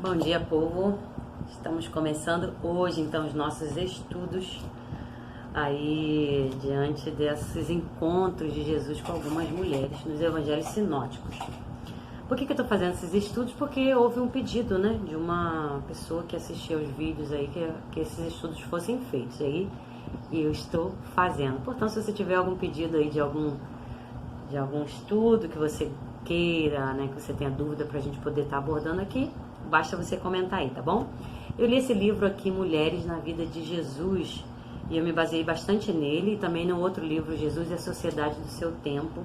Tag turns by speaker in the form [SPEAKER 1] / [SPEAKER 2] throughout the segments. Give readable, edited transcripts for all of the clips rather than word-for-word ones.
[SPEAKER 1] Bom dia, povo. Estamos começando hoje, então, os nossos estudos aí diante desses encontros de Jesus com algumas mulheres nos evangelhos sinóticos. Por que eu estou fazendo esses estudos? Porque houve um pedido, né, de uma pessoa que assistiu aos vídeos aí que esses estudos fossem feitos aí, e eu estou fazendo. Portanto, se você tiver algum pedido aí de algum estudo que você queira, né, que você tenha dúvida para a gente poder estar abordando aqui, basta você comentar aí, tá bom? Eu li esse livro aqui, Mulheres na Vida de Jesus, e eu me baseei bastante nele, e também no outro livro, Jesus e a Sociedade do Seu Tempo,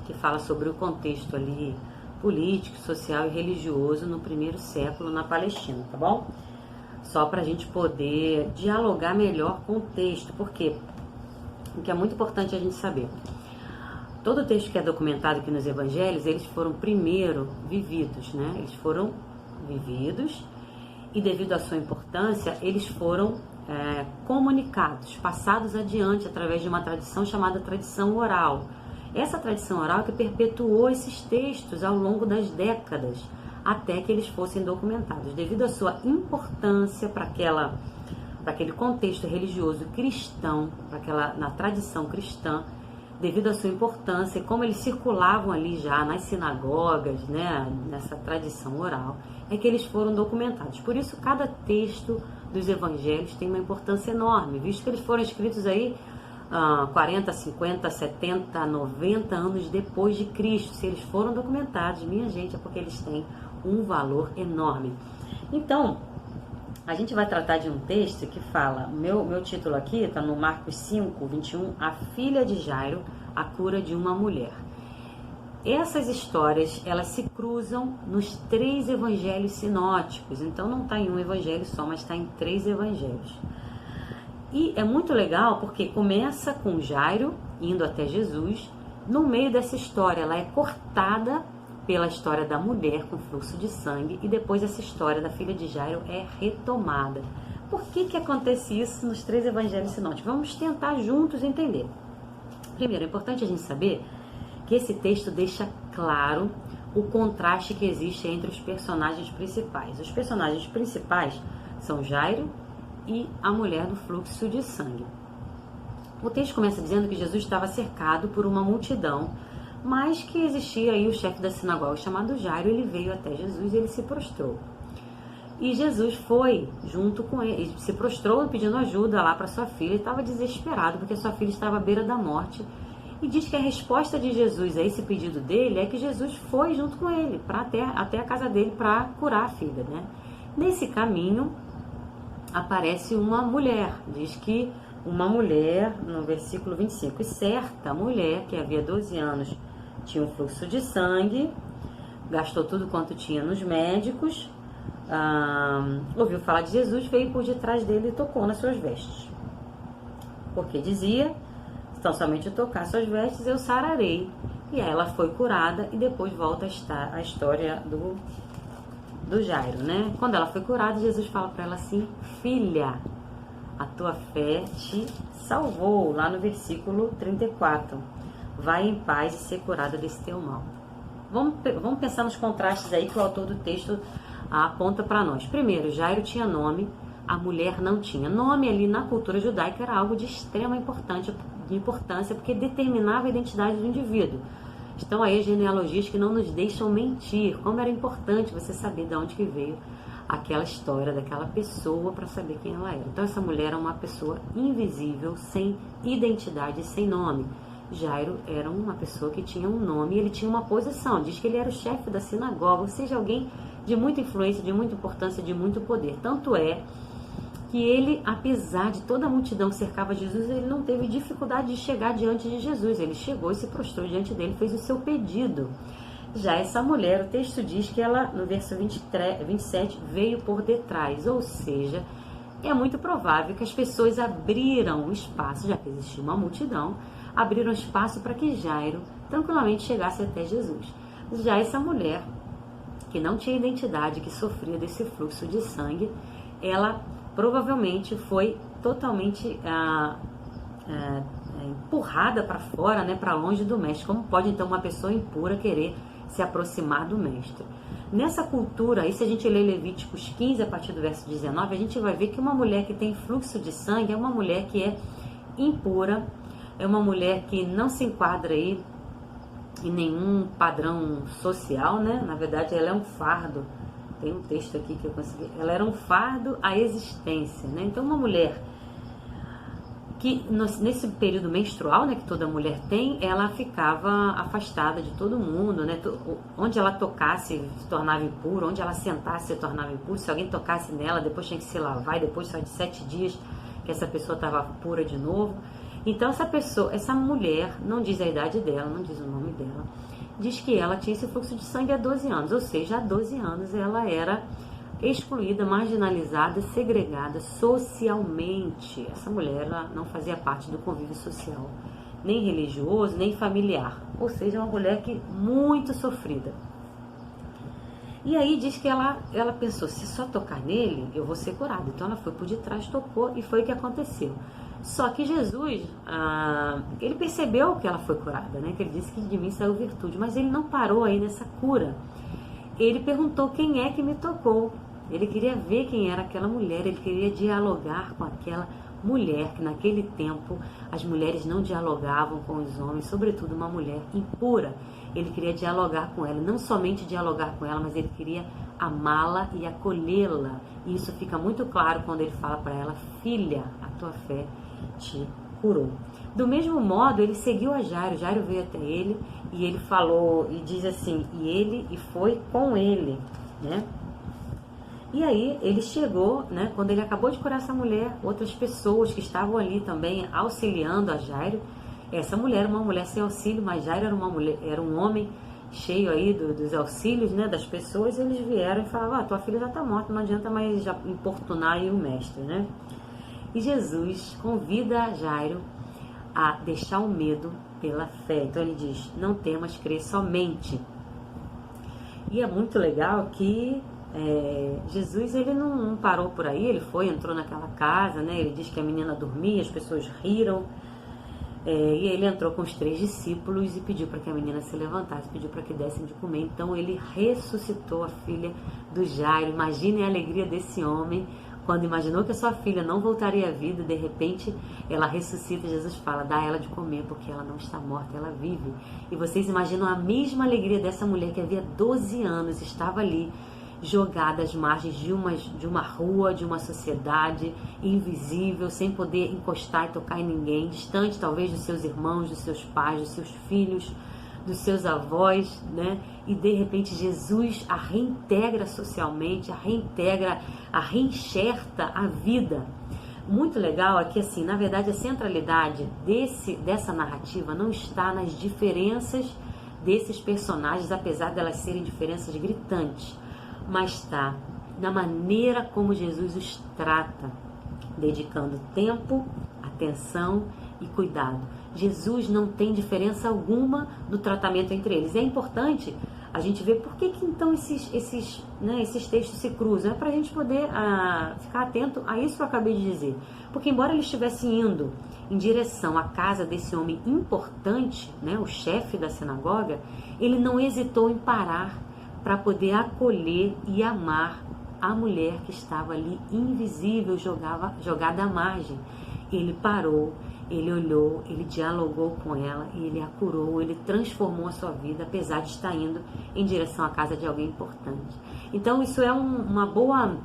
[SPEAKER 1] que fala sobre o contexto ali político, social e religioso no primeiro século na Palestina, tá bom? Só para a gente poder dialogar melhor com o texto, porque o que é muito importante a gente saber. Todo o texto que é documentado aqui nos evangelhos, eles foram primeiro vividos, né? Eles foram vividos e devido à sua importância, eles foram comunicados, passados adiante através de uma tradição chamada tradição oral. Essa tradição oral que perpetuou esses textos ao longo das décadas, até que eles fossem documentados. Devido à sua importância para aquele contexto religioso cristão, na tradição cristã, devido à sua importância e como eles circulavam ali já nas sinagogas, né, nessa tradição oral, é que eles foram documentados. Por isso, cada texto dos evangelhos tem uma importância enorme, visto que eles foram escritos aí 40, 50, 70, 90 anos depois de Cristo. Se eles foram documentados, minha gente, é porque eles têm um valor enorme. Então, a gente vai tratar de um texto que fala, meu título aqui está no Marcos 5, 21, a filha de Jairo, a cura de uma mulher. Essas histórias, elas se cruzam nos 3 evangelhos sinóticos, então não está em um evangelho só, mas está em 3 evangelhos. E é muito legal porque começa com Jairo indo até Jesus. No meio dessa história, ela é cortada pela história da mulher com fluxo de sangue, e depois essa história da filha de Jairo é retomada. Por que acontece isso nos 3 evangelhos sinóticos? Vamos tentar juntos entender. Primeiro, é importante a gente saber que esse texto deixa claro o contraste que existe entre os personagens principais. Os personagens principais são Jairo e a mulher do fluxo de sangue. O texto começa dizendo que Jesus estava cercado por uma multidão, mas que existia aí o chefe da sinagoga chamado Jairo. Ele veio até Jesus e ele se prostrou. E Jesus foi junto com ele, se prostrou pedindo ajuda lá para sua filha. Ele estava desesperado porque sua filha estava à beira da morte. E diz que a resposta de Jesus a esse pedido dele é que Jesus foi junto com ele até a casa dele para curar a filha, né? Nesse caminho aparece uma mulher. Diz que uma mulher, no versículo 25, e certa mulher que havia 12 anos tinha um fluxo de sangue, gastou tudo quanto tinha nos médicos, ouviu falar de Jesus, veio por detrás dele e tocou nas suas vestes. Porque dizia, então somente eu tocar suas vestes eu sararei. E aí ela foi curada, e depois volta a história do Jairo, né? Quando ela foi curada, Jesus fala para ela assim: filha, a tua fé te salvou, lá no versículo 34. Vai em paz e ser curada desse teu mal. Vamos pensar nos contrastes aí que o autor do texto aponta para nós. Primeiro, Jairo tinha nome, a mulher não tinha. Nome ali na cultura judaica era algo de extrema importância, porque determinava a identidade do indivíduo. Estão aí as genealogias que não nos deixam mentir. Como era importante você saber de onde que veio aquela história daquela pessoa para saber quem ela era. Então essa mulher era uma pessoa invisível, sem identidade, sem nome. Jairo era uma pessoa que tinha um nome e ele tinha uma posição. Diz que ele era o chefe da sinagoga, ou seja, alguém de muita influência, de muita importância, de muito poder. Tanto é que ele, apesar de toda a multidão que cercava Jesus, ele não teve dificuldade de chegar diante de Jesus. Ele chegou e se prostrou diante dele, fez o seu pedido. Já essa mulher, o texto diz que ela, no verso 27, veio por detrás, ou seja, é muito provável que as pessoas abriram o espaço, já que existia uma multidão, abriram espaço para que Jairo tranquilamente chegasse até Jesus. Já essa mulher, que não tinha identidade, que sofria desse fluxo de sangue, ela provavelmente foi totalmente empurrada para fora, né, para longe do mestre. Como pode então uma pessoa impura querer se aproximar do mestre. Nessa cultura, aí se a gente ler Levíticos 15, a partir do verso 19, a gente vai ver que uma mulher que tem fluxo de sangue é uma mulher que é impura, é uma mulher que não se enquadra aí em nenhum padrão social, né? Na verdade, ela é um fardo. Tem um texto aqui que eu consegui. Ela era um fardo à existência, né? Então, uma mulher que nesse período menstrual, né, que toda mulher tem, ela ficava afastada de todo mundo, né? Onde ela tocasse se tornava impura, onde ela sentasse se tornava impura. Se alguém tocasse nela, depois tinha que se lavar, e depois só de 7 dias que essa pessoa estava pura de novo. Então essa mulher, não diz a idade dela, não diz o nome dela, diz que ela tinha esse fluxo de sangue há 12 anos, ou seja, há 12 anos ela era excluída, marginalizada, segregada socialmente. Essa mulher, ela não fazia parte do convívio social, nem religioso, nem familiar, ou seja, uma mulher que muito sofrida. E aí diz que ela pensou, se só tocar nele, eu vou ser curada. Então ela foi por detrás, tocou, e foi o que aconteceu. Só que Jesus, ele percebeu que ela foi curada, né? Que ele disse que de mim saiu virtude, mas ele não parou aí nessa cura. Ele perguntou quem é que me tocou. Ele queria ver quem era aquela mulher, ele queria dialogar com aquela mulher, que naquele tempo as mulheres não dialogavam com os homens, sobretudo uma mulher impura. Ele queria dialogar com ela, não somente dialogar com ela, mas ele queria amá-la e acolhê-la. E isso fica muito claro quando ele fala para ela, filha, a tua fé te curou. Do mesmo modo, ele seguiu a Jairo. Jairo veio até ele e ele falou, e diz assim, e foi com ele, né? E aí ele chegou, né? Quando ele acabou de curar essa mulher, outras pessoas que estavam ali também auxiliando a Jairo. Essa mulher era uma mulher sem auxílio, mas Jairo era um homem cheio aí dos auxílios, né, das pessoas. Eles vieram e falavam, tua filha já está morta, não adianta mais já importunar aí o mestre, né? E Jesus convida Jairo a deixar o medo pela fé. Então ele diz, não temas, crer somente. E é muito legal que Jesus, ele não parou por aí, ele entrou naquela casa, né? Ele diz que a menina dormia, as pessoas riram, e ele entrou com os 3 discípulos e pediu para que a menina se levantasse, pediu para que dessem de comer. Então ele ressuscitou a filha do Jairo. Imaginem a alegria desse homem quando imaginou que a sua filha não voltaria à vida. De repente ela ressuscita. Jesus fala, dá ela de comer, porque ela não está morta, ela vive. E vocês imaginam a mesma alegria dessa mulher que havia 12 anos estava ali jogada às margens de uma rua, de uma sociedade invisível, sem poder encostar e tocar em ninguém, distante talvez dos seus irmãos, dos seus pais, dos seus filhos, dos seus avós, né? E de repente Jesus a reintegra socialmente, a reenxerta a vida. Muito legal é que, assim, na verdade a centralidade dessa narrativa não está nas diferenças desses personagens, apesar delas serem diferenças gritantes, mas está na maneira como Jesus os trata, dedicando tempo, atenção e cuidado. Jesus não tem diferença alguma no tratamento entre eles. É importante a gente ver por que então esses textos se cruzam. É para a gente poder ficar atento a isso que eu acabei de dizer. Porque embora ele estivesse indo em direção à casa desse homem importante, né, o chefe da sinagoga, ele não hesitou em parar para poder acolher e amar a mulher que estava ali invisível, jogada à margem. Ele parou, ele olhou, ele dialogou com ela, ele a curou, ele transformou a sua vida, apesar de estar indo em direção à casa de alguém importante. Então isso é uma boa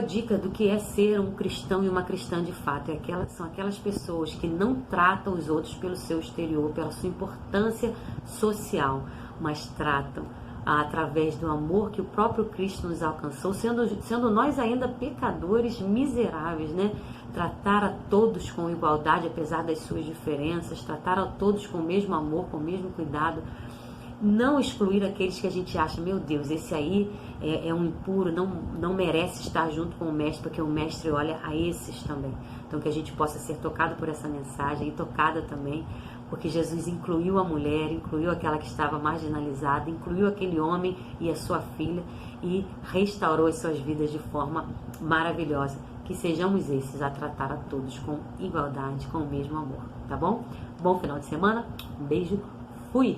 [SPEAKER 1] dica do que é ser um cristão e uma cristã de fato. São aquelas pessoas que não tratam os outros pelo seu exterior, pela sua importância social, mas tratam através do amor que o próprio Cristo nos alcançou, sendo nós ainda pecadores miseráveis, né? Tratar a todos com igualdade, apesar das suas diferenças, tratar a todos com o mesmo amor, com o mesmo cuidado, não excluir aqueles que a gente acha, meu Deus, esse aí é um impuro, não merece estar junto com o mestre, porque o mestre olha a esses também. Então que a gente possa ser tocado por essa mensagem e tocada também, porque Jesus incluiu a mulher, incluiu aquela que estava marginalizada, incluiu aquele homem e a sua filha e restaurou as suas vidas de forma maravilhosa. Que sejamos esses a tratar a todos com igualdade, com o mesmo amor, tá bom? Bom final de semana, um beijo, fui!